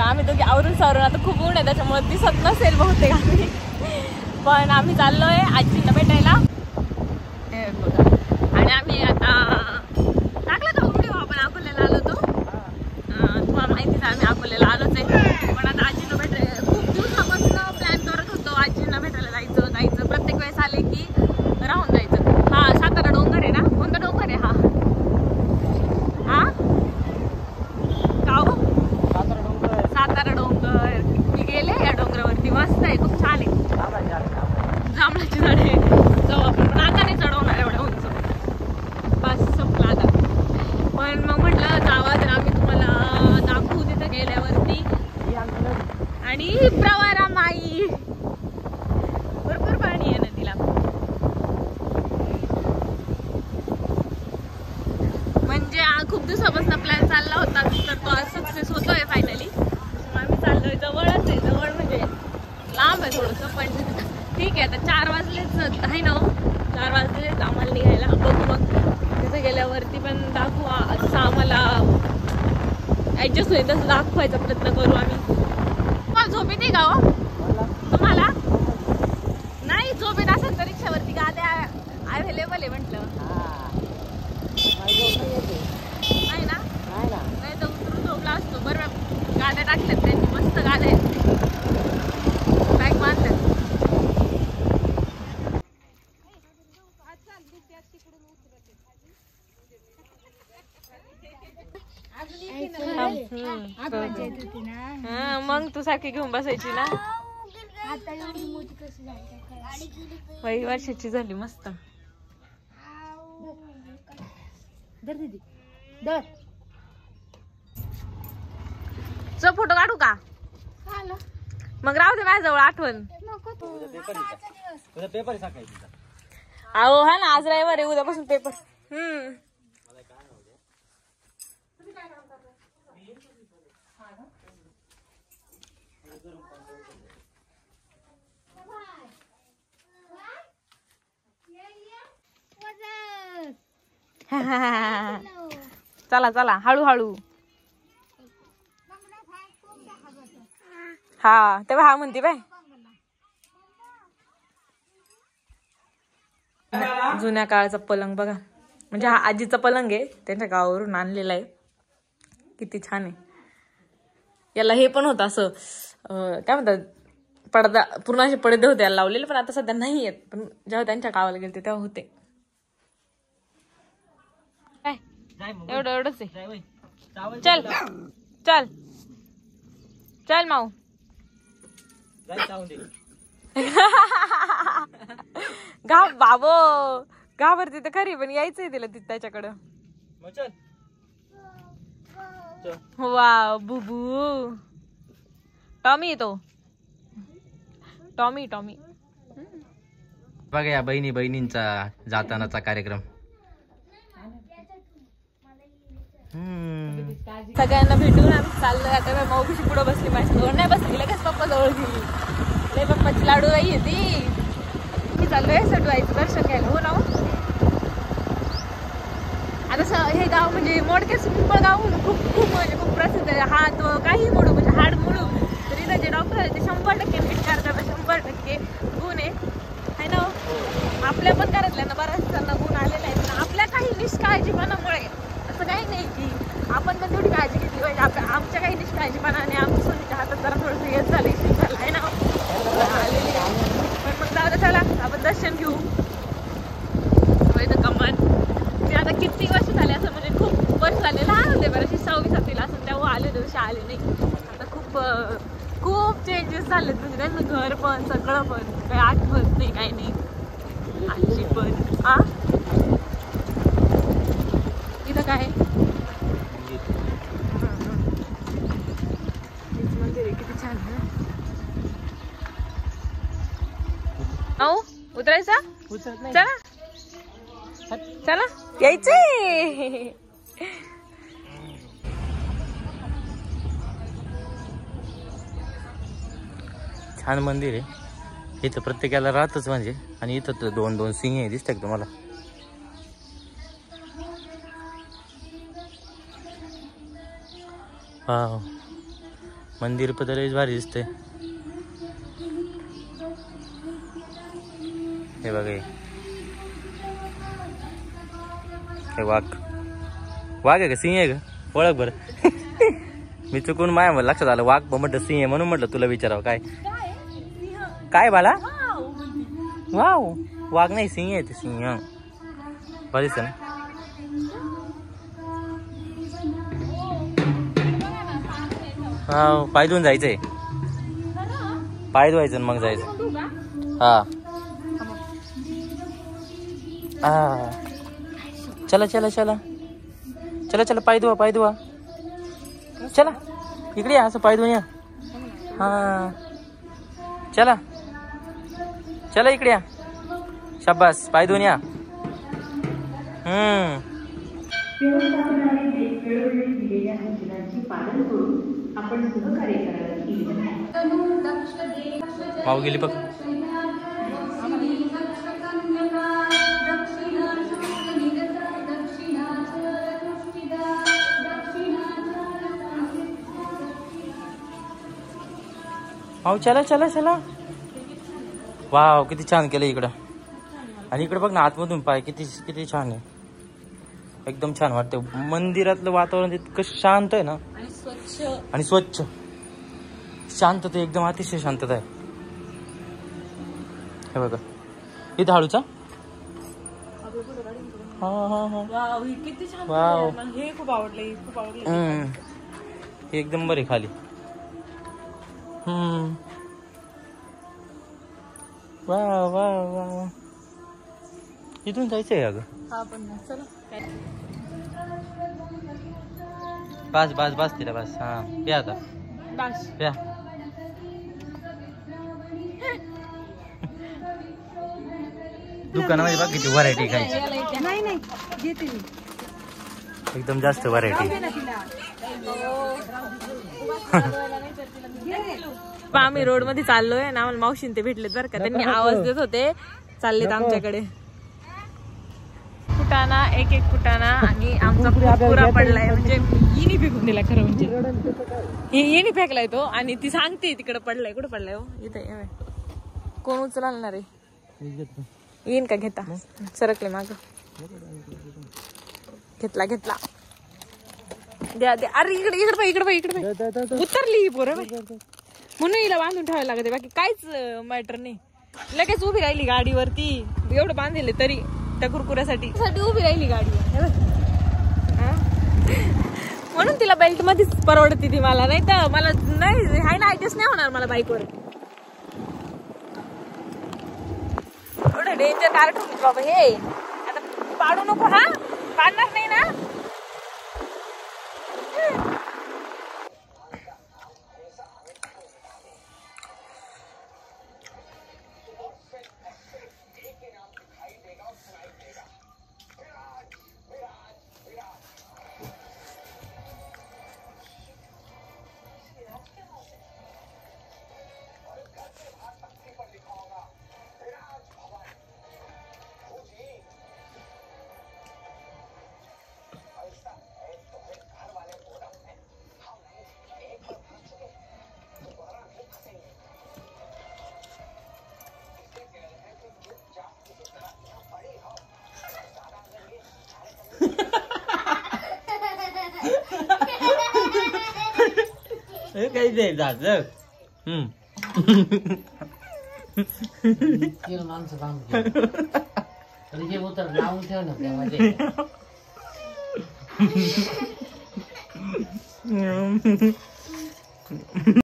आम्ही दोघी आवरून सावरून आता खूप ऊन आहे त्याच्यामुळे दिसत नसेल बहुतेक आम्ही, पण आम्ही चाललोय आजींना भेटायला. आणि आम्ही आता टाकला तो व्हिडिओ, आपण अकोल्याला आलो होतो, तुम्हाला माहितीच आहे आम्ही अकोल्याला आलोच आहे. पण आता आजींना भेटायला खूप दिवसापासून प्लॅन करत होतो, आजींना भेटायला जायचं प्रत्येक वेळेस आले की राहून जायचं. हा सातारा डोंगर आहे ना, कोणता डोंगर आहे हा? सातारा डोंगर. मी गेले या डोंगरावरती, मस्त आहे, खूप छान आहे. जांभळाची झाडे जाऊ आपण, पण आता नाही चढवणार एवढ्या उंच, बस संपला आता. पण मग म्हटलं जावा तर आम्ही तुम्हाला दाखवू तिथं गेल्यावरती. आणि प्रवारा माई भरपूर पाणी आहे नदीला. म्हणजे खूप दिवसापासून प्लॅन चालला होता तर तो आज सक्सेस होतोय फायनली. आम्ही चाललोय, जवळच आहे, जवळ म्हणजे लांब आहे थोडंसं, पण ठीक आहे. आता 4 वाजलेच आहे ना, 4 वाजलेच आम्हाला निघायला. बघू मग तिथे गेल्यावरती पण दाखवू, असं आम्हाला ॲडजस्ट होईल तसं दाखवायचा प्रयत्न करू आम्ही. तुम्हाला झोप येते का हो? तुम्हाला नाही झोप येत असेल तर रिक्षावरती गाड्या अवेलेबल आहे म्हटलं. नाही ना, नाही तर उतरून झोपला असतो. बरं गाड्या टाकल्यात त्यांनी, मस्त गाड्या आहेत, बॅग बांधतात. मग तू सारखी घेऊन बसायची ना. वही वर्षाची झाली मस्त. च फोटो काढू का? मग राहू दे माझ्याजवळ आठवण. अहो हा ना, आज रविवार आहे, उद्यापासून पेपर. चला चला हळूहळू. हा तेव्हा हा म्हणते बाय. जुन्या काळाचा पलंग बघा, म्हणजे हा आजीचा पलंग आहे, त्यांच्या गावावरून आणलेला आहे. किती छान आहे. याला हे पण होतं असं काय म्हणतात, पडदा, पूर्ण असे पडदे होते याला लावलेले, पण आता सध्या नाही आहेत. पण जेव्हा त्यांच्या गावाला गेलते तेव्हा होते. काय एवढंच आहे. चल चल चल माऊ. बाबो घाबरते तर खरी, पण यायचंय तिला त्याच्याकडं. वा बुबू टॉमी येतो, टॉमी टॉमी. बघा या बहिणींचा जातानाचा कार्यक्रम. सगळ्यांना भेटून आम्ही चाललोय आता. माऊ कशी पुढे बसली, माझ्याजवळ नाही बसली, लगेच पप्पा जवळ गेली. लय पप्पाची लाडू नाही येते. मी चाललोय सटवायचं दर्शन घ्यायला. हो ना, आता हे गाव म्हणजे मोडकेच गाव खूप खूप म्हणजे खूप प्रसिद्ध आहे. हात काही मोडू म्हणजे हाड मोडू तर इथं जे डॉक्टर आहे ते 100% फिट करतात. 100% गुण आहे ना. आपल्या पण घरातल्यांना बऱ्याच जणांना गुण आलेला आहे, पण आपल्या काही निष्काळजीपणामुळे असं काही नाही की आपण पण तेवढी काळजी घेतली पाहिजे. आमच्या काही निष्काळजीपणाने आमच्या सोनीच्या हातात जरा थोडंसं येत झालं आहे ना. पण मग जाऊ दे, चला आपण दर्शन घेऊ. कमाल मी आता किती वर्ष झाले, असं म्हणजे खूप वर्ष झाले, लहान होते बरेचसे, 6वी-7वीला असं तेव्हा आले, दिवशी आले नाही. आता खूप खूप चेंजेस झालेत, म्हणजे त्यांचं घर पण सगळं पण काही आठवत नाही, काही नाही. आजी पण इथं काय मंदिर आहे, किती छान आहे. उतरायचा, चला चला यायचंय. छान मंदिर आहे. इथं प्रत्येकाला राहतच म्हणजे. आणि इथं तर 2-2 सिंह आहे, दिसतात तुम्हाला. मंदिर पण भारी दिसतंय. हे बघा हे वाघ आहे का सिंह आहे का ओळख बरं. मी चुकून माया लक्षात आलं वाघ म्हटलं सिंह आहे म्हणून म्हटलं तुला विचारावं काय काय बाला. वाव वाघ नाही सिंह आहे ते सिंह भारी दिसतं ना. हा पाय धुवून जायचंय पाय धुवायचं मग जायचं. हा हा चला चला चला चला चला पाय धुवा चला इकडे या असं पाय धुवून या. हा चला चला इकडे या शाबास पाय धुवून या. माऊ गेली बघ. माऊ चला चला चला. वाव किती छान केलं इकडं. आणि इकडे बघ ना आतमधून पाय किती किती छान आहे. एकदम छान वाटतं. मंदिरातलं वातावरण इतकं शांत आहे ना आणि स्वच्छ शांतता एकदम अतिशय शांतता आहे. हे बघा इथं हाळूचा. किती छान वाव हे खूप आवडलं. हे एकदम बरे खाली. वा वा वा इथून जायचंय अगं. बस बस बस तिला बस. हा प्या आता प्या. दुकानामध्ये बघ किती व्हरायटी खायची. एकदम जास्त व्हरायटी. आम्ही रोड मध्ये चाललोय ना आम्हाला मावशीन ते भेटलेत बरं का. त्यांनी आवाज देत होते चाललेत आमच्याकडे. फुटाणा एक एक फुटाणा आणि आमचा पुरा पडलाय. म्हणजे येणी फेकून दिला खरं म्हणजे येणी फेकलाय तो. आणि ती सांगते तिकडे पडलाय. कुठे पडलाय हो इथे. कोण उचलणार आहे येईन का घेता सरकले माग. घेतला घेतला द्या द्या. अरे इकडे इकडे इकडे इकडे उतरली पोरं म्हणून हिला बांधून ठेवायला लागते. बाकी काहीच मॅटर नाही. लगेच उभी राहिली गाडीवरती. एवढं बांधले तरी त्या कुरकुऱ्यासाठी उभी राहिली गाडी. म्हणून तिला बेल्ट मध्येच परवडते ती. मला नाही तर मला नाही हाय ना ऍडजस्ट नाही होणार मला बाईकवर. एवढं डेंजर कार ठोकीत बाबा हे. आता पाडू नको. हा पाडणार नाही ना. काही दे जायचं. माणसं काम केलं हे उतर लावून ठेव ना त्यामध्ये.